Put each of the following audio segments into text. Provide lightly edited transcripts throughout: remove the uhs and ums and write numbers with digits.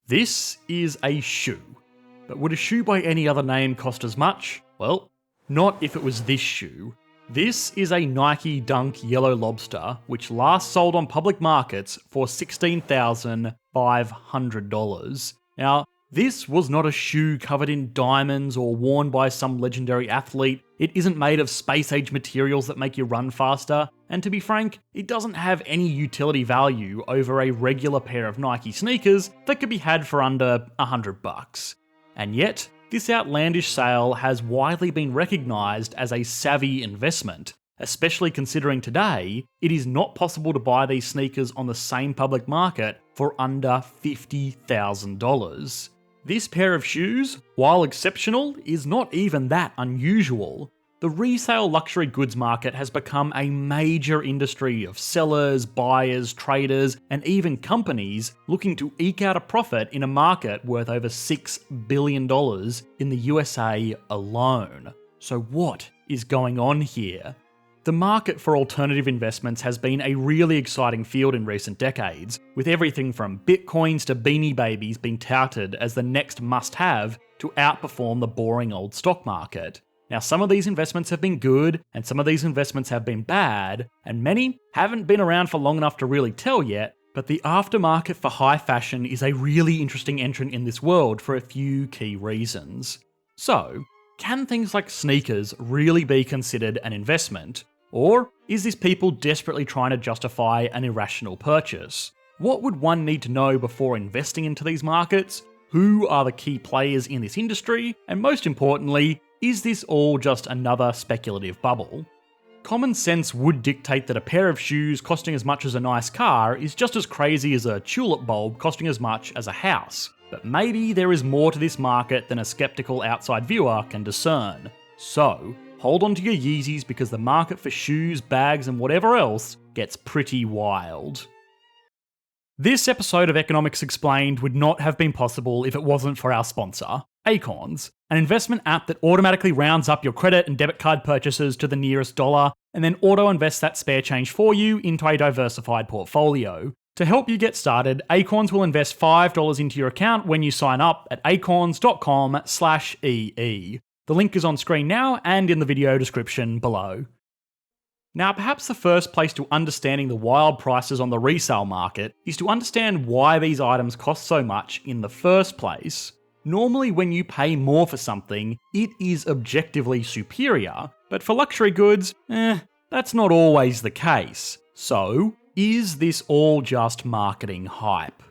This is a shoe. But would a shoe by any other name cost as much? Well, not if it was this shoe. This is a Nike Dunk Yellow Lobster, which last sold on public markets for $16,500. Now, this was not a shoe covered in diamonds or worn by some legendary athlete. It isn't made of space-age materials that make you run faster, and to be frank, it doesn't have any utility value over a regular pair of Nike sneakers that could be had for under $100. And yet, this outlandish sale has widely been recognised as a savvy investment, especially considering today it is not possible to buy these sneakers on the same public market for under $50,000. This pair of shoes, while exceptional, is not even that unusual. The resale luxury goods market has become a major industry of sellers, buyers, traders, and even companies looking to eke out a profit in a market worth over $6 billion in the USA alone. So what is going on here? The market for alternative investments has been a really exciting field in recent decades, with everything from bitcoins to beanie babies being touted as the next must-have to outperform the boring old stock market. Now, some of these investments have been good, and some of these investments have been bad, and many haven't been around for long enough to really tell yet, but the aftermarket for high fashion is a really interesting entrant in this world for a few key reasons. So, can things like sneakers really be considered an investment? Or is this people desperately trying to justify an irrational purchase? What would one need to know before investing into these markets? Who are the key players in this industry? And most importantly, is this all just another speculative bubble? Common sense would dictate that a pair of shoes costing as much as a nice car is just as crazy as a tulip bulb costing as much as a house. But maybe there is more to this market than a skeptical outside viewer can discern. So, hold on to your Yeezys because the market for shoes, bags, and whatever else gets pretty wild. This episode of Economics Explained would not have been possible if it wasn't for our sponsor, Acorns, an investment app that automatically rounds up your credit and debit card purchases to the nearest dollar and then auto-invests that spare change for you into a diversified portfolio. To help you get started, Acorns will invest $5 into your account when you sign up at acorns.com/EE. The link is on screen now and in the video description below. Now, perhaps the first place to understanding the wild prices on the resale market is to understand why these items cost so much in the first place. Normally, when you pay more for something, it is objectively superior, but for luxury goods, that's not always the case. So, is this all just marketing hype?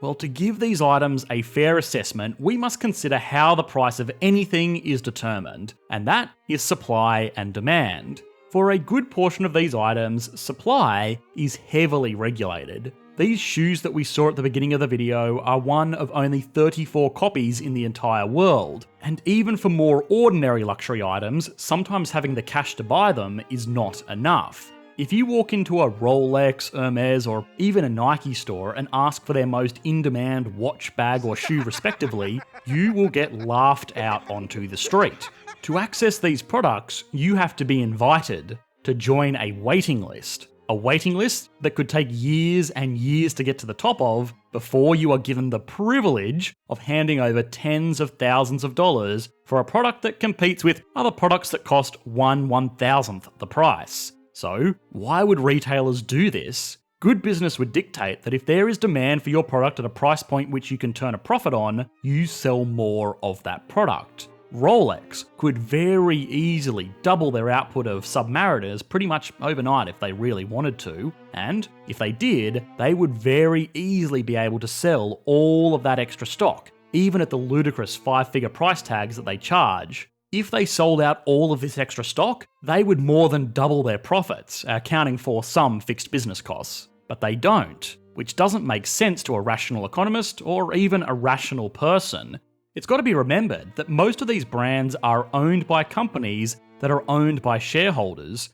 Well, to give these items a fair assessment, we must consider how the price of anything is determined, and that is supply and demand. For a good portion of these items, supply is heavily regulated. These shoes that we saw at the beginning of the video are one of only 34 copies in the entire world, and even for more ordinary luxury items, sometimes having the cash to buy them is not enough. If you walk into a Rolex, Hermes, or even a Nike store and ask for their most in-demand watch, bag, or shoe respectively, you will get laughed out onto the street. To access these products, you have to be invited to join a waiting list. A waiting list that could take years and years to get to the top of before you are given the privilege of handing over tens of thousands of dollars for a product that competes with other products that cost 1/1000th the price. So, why would retailers do this? Good business would dictate that if there is demand for your product at a price point which you can turn a profit on, you sell more of that product. Rolex could very easily double their output of Submariners pretty much overnight if they really wanted to, and if they did, they would very easily be able to sell all of that extra stock, even at the ludicrous 5-figure price tags that they charge. If they sold out all of this extra stock, they would more than double their profits, accounting for some fixed business costs. But they don't, which doesn't make sense to a rational economist or even a rational person. It's got to be remembered that most of these brands are owned by companies that are owned by shareholders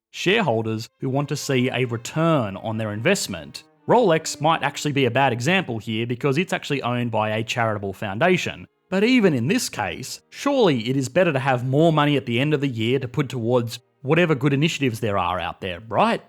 who want to see a return on their investment. Rolex might actually be a bad example here because it's actually owned by a charitable foundation. But even in this case, surely it is better to have more money at the end of the year to put towards whatever good initiatives there are out there, right?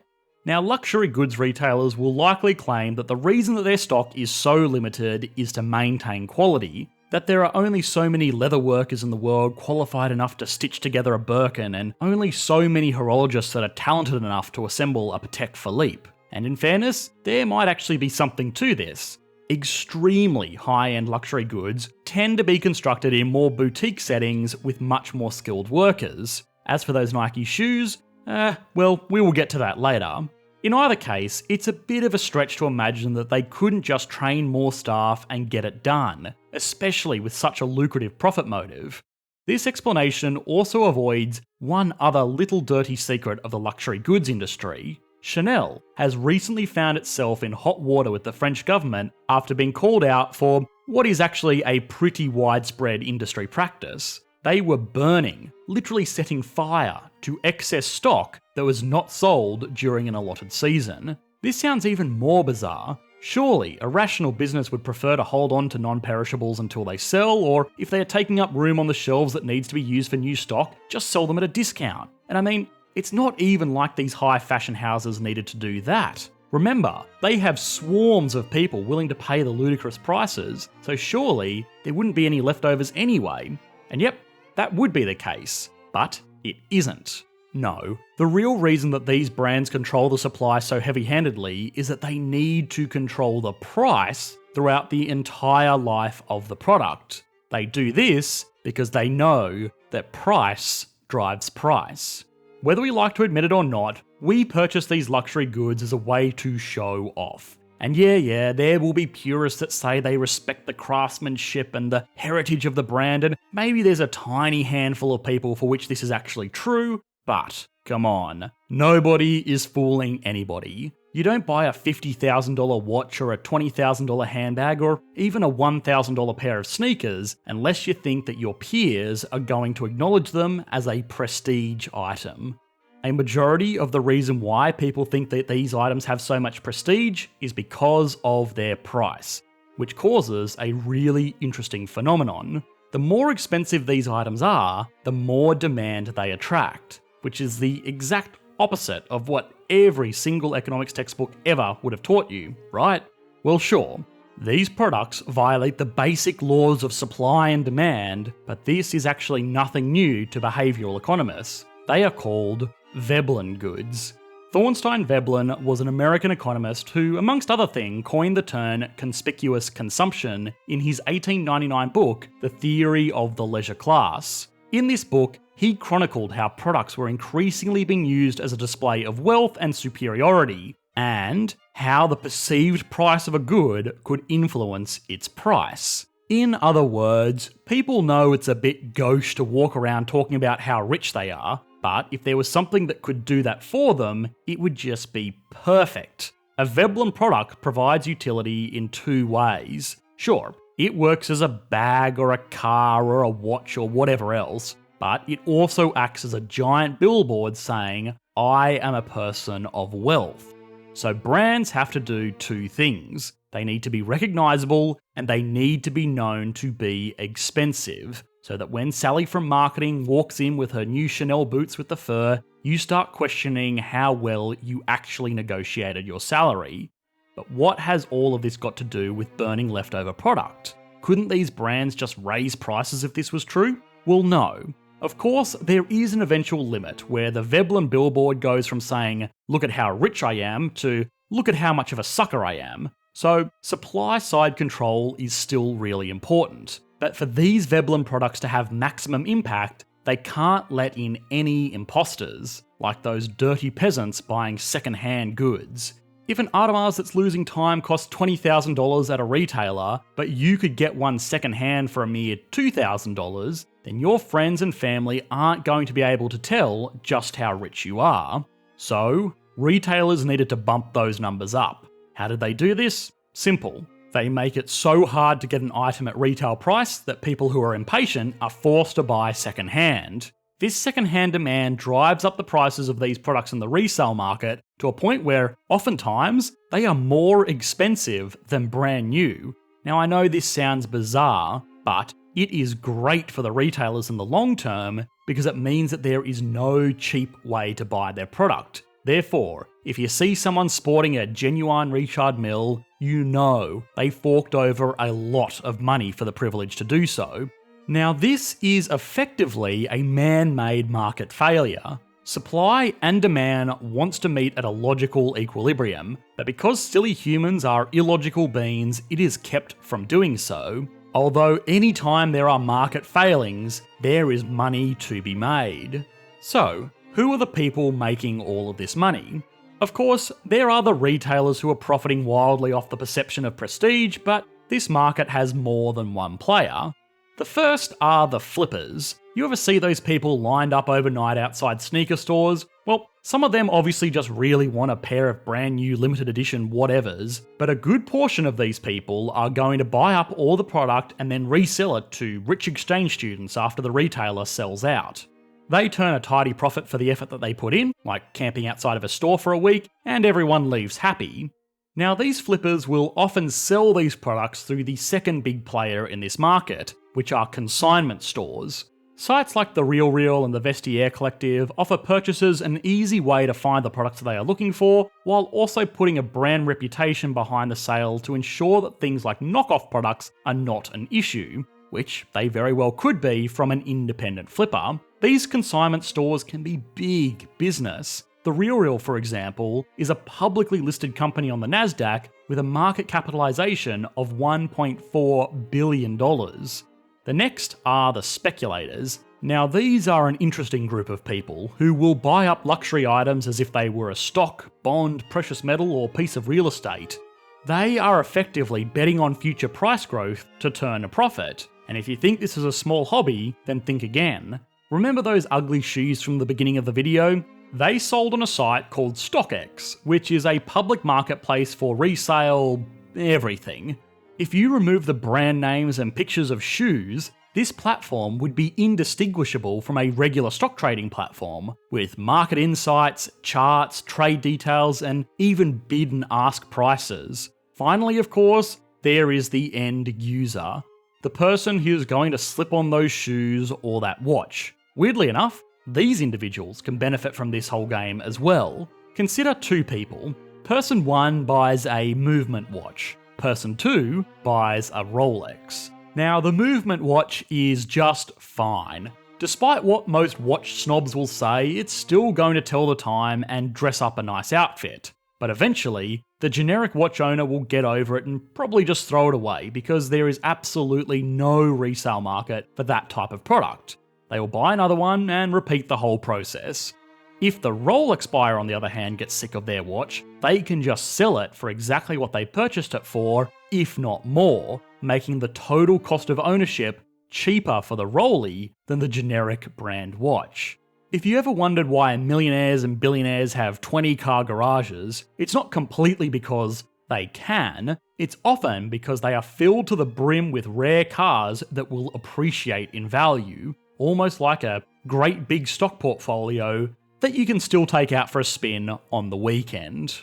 Now, luxury goods retailers will likely claim that the reason that their stock is so limited is to maintain quality, that there are only so many leather workers in the world qualified enough to stitch together a Birkin, and only so many horologists that are talented enough to assemble a Patek Philippe. And in fairness, there might actually be something to this. Extremely high-end luxury goods tend to be constructed in more boutique settings with much more skilled workers. As for those Nike shoes, well, we will get to that later. In either case, it's a bit of a stretch to imagine that they couldn't just train more staff and get it done, especially with such a lucrative profit motive. This explanation also avoids one other little dirty secret of the luxury goods industry. Chanel has recently found itself in hot water with the French government after being called out for what is actually a pretty widespread industry practice. They were burning, literally setting fire to excess stock that was not sold during an allotted season. This sounds even more bizarre. Surely, a rational business would prefer to hold on to non-perishables until they sell, or if they are taking up room on the shelves that needs to be used for new stock, just sell them at a discount. And I mean, it's not even like these high fashion houses needed to do that. Remember, they have swarms of people willing to pay the ludicrous prices, so surely there wouldn't be any leftovers anyway. And yep, that would be the case, but it isn't. No, the real reason that these brands control the supply so heavy-handedly is that they need to control the price throughout the entire life of the product. They do this because they know that price drives price. Whether we like to admit it or not, we purchase these luxury goods as a way to show off. And yeah, there will be purists that say they respect the craftsmanship and the heritage of the brand, and maybe there's a tiny handful of people for which this is actually true, but come on, nobody is fooling anybody. You don't buy a $50,000 watch or a $20,000 handbag or even a $1,000 pair of sneakers unless you think that your peers are going to acknowledge them as a prestige item. A majority of the reason why people think that these items have so much prestige is because of their price, which causes a really interesting phenomenon. The more expensive these items are, the more demand they attract, which is the exact opposite of what every single economics textbook ever would have taught you, right? Well, sure, these products violate the basic laws of supply and demand, but this is actually nothing new to behavioural economists. They are called Veblen goods. Thorstein Veblen was an American economist who, amongst other things, coined the term conspicuous consumption in his 1899 book, The Theory of the Leisure Class. In this book, he chronicled how products were increasingly being used as a display of wealth and superiority, and how the perceived price of a good could influence its price. In other words, people know it's a bit gauche to walk around talking about how rich they are, but if there was something that could do that for them, it would just be perfect. A Veblen product provides utility in two ways. Sure, it works as a bag or a car or a watch or whatever else, but it also acts as a giant billboard saying, I am a person of wealth. So brands have to do two things. They need to be recognisable and they need to be known to be expensive, so that when Sally from marketing walks in with her new Chanel boots with the fur, you start questioning how well you actually negotiated your salary. But what has all of this got to do with burning leftover product? Couldn't these brands just raise prices if this was true? Well, no. Of course, there is an eventual limit where the Veblen billboard goes from saying, look at how rich I am, to look at how much of a sucker I am. So supply side control is still really important. But for these Veblen products to have maximum impact, they can't let in any imposters, like those dirty peasants buying second-hand goods. If an Audemars that's losing time costs $20,000 at a retailer, but you could get one second-hand for a mere $2,000, then your friends and family aren't going to be able to tell just how rich you are. So, retailers needed to bump those numbers up. How did they do this? Simple. They make it so hard to get an item at retail price that people who are impatient are forced to buy second-hand. This second-hand demand drives up the prices of these products in the resale market to a point where, oftentimes, they are more expensive than brand new. Now I know this sounds bizarre, but it is great for the retailers in the long term because it means that there is no cheap way to buy their product. Therefore, if you see someone sporting a genuine Richard Mille, you know they forked over a lot of money for the privilege to do so. Now this is effectively a man-made market failure. Supply and demand wants to meet at a logical equilibrium, but because silly humans are illogical beings, it is kept from doing so. Although anytime there are market failings, there is money to be made. So, who are the people making all of this money? Of course, there are the retailers who are profiting wildly off the perception of prestige, but this market has more than one player. The first are the flippers. You ever see those people lined up overnight outside sneaker stores? Well, some of them obviously just really want a pair of brand new limited edition whatevers, but a good portion of these people are going to buy up all the product and then resell it to rich exchange students after the retailer sells out. They turn a tidy profit for the effort that they put in, like camping outside of a store for a week, and everyone leaves happy. Now these flippers will often sell these products through the second big player in this market, which are consignment stores. Sites like the RealReal and the Vestiaire Collective offer purchasers an easy way to find the products they are looking for, while also putting a brand reputation behind the sale to ensure that things like knockoff products are not an issue, which they very well could be from an independent flipper. These consignment stores can be big business. The RealReal, for example, is a publicly listed company on the Nasdaq with a market capitalization of $1.4 billion. The next are the speculators. Now these are an interesting group of people who will buy up luxury items as if they were a stock, bond, precious metal, or piece of real estate. They are effectively betting on future price growth to turn a profit. And if you think this is a small hobby, then think again. Remember those ugly shoes from the beginning of the video? They sold on a site called StockX, which is a public marketplace for resale everything. If you remove the brand names and pictures of shoes, this platform would be indistinguishable from a regular stock trading platform, with market insights, charts, trade details, and even bid and ask prices. Finally, of course, there is the end user, the person who's going to slip on those shoes or that watch. Weirdly enough, these individuals can benefit from this whole game as well. Consider two people. Person 1 buys a movement watch. Person 2 buys a Rolex. Now, the movement watch is just fine. Despite what most watch snobs will say, it's still going to tell the time and dress up a nice outfit. But eventually, the generic watch owner will get over it and probably just throw it away because there is absolutely no resale market for that type of product. They will buy another one and repeat the whole process. If the Rolex buyer, on the other hand, gets sick of their watch, they can just sell it for exactly what they purchased it for, if not more, making the total cost of ownership cheaper for the Rollie than the generic brand watch. If you ever wondered why millionaires and billionaires have 20-car garages, it's not completely because they can, it's often because they are filled to the brim with rare cars that will appreciate in value, almost like a great big stock portfolio that you can still take out for a spin on the weekend.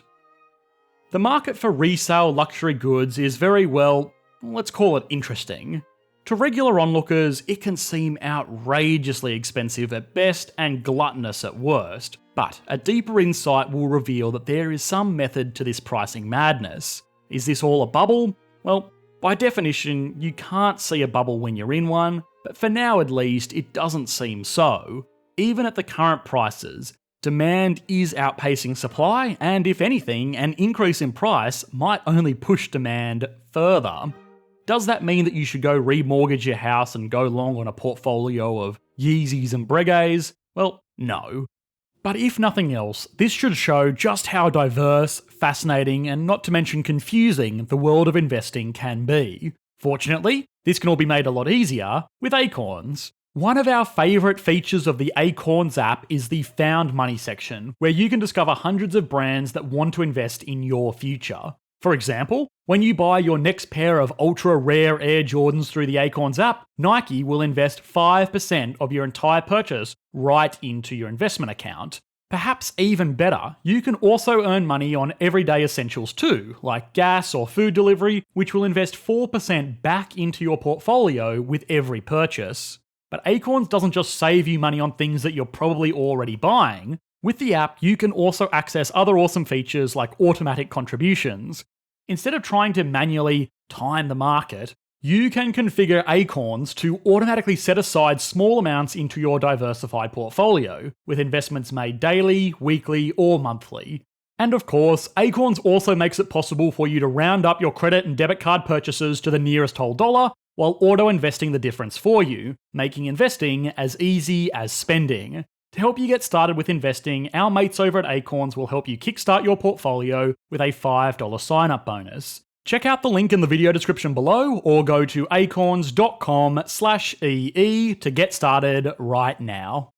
The market for resale luxury goods is very, well, let's call it interesting. To regular onlookers, it can seem outrageously expensive at best and gluttonous at worst, but a deeper insight will reveal that there is some method to this pricing madness. Is this all a bubble? Well, by definition, you can't see a bubble when you're in one, but for now at least, it doesn't seem so. Even at the current prices, demand is outpacing supply, and if anything, an increase in price might only push demand further. Does that mean that you should go remortgage your house and go long on a portfolio of Yeezys and Breguets? Well, no. But if nothing else, this should show just how diverse, fascinating, and not to mention confusing the world of investing can be. Fortunately, this can all be made a lot easier with acorns. One of our favourite features of the Acorns app is the Found Money section, where you can discover hundreds of brands that want to invest in your future. For example, when you buy your next pair of ultra rare Air Jordans through the Acorns app, Nike will invest 5% of your entire purchase right into your investment account. Perhaps even better, you can also earn money on everyday essentials too, like gas or food delivery, which will invest 4% back into your portfolio with every purchase. But Acorns doesn't just save you money on things that you're probably already buying. With the app, you can also access other awesome features like automatic contributions. Instead of trying to manually time the market, you can configure acorns to automatically set aside small amounts into your diversified portfolio, with investments made daily, weekly, or monthly. And of course, acorns also makes it possible for you to round up your credit and debit card purchases to the nearest whole dollar, while auto-investing the difference for you, making investing as easy as spending. To help you get started with investing, our mates over at Acorns will help you kickstart your portfolio with a $5 sign-up bonus. Check out the link in the video description below or go to acorns.com/EE to get started right now.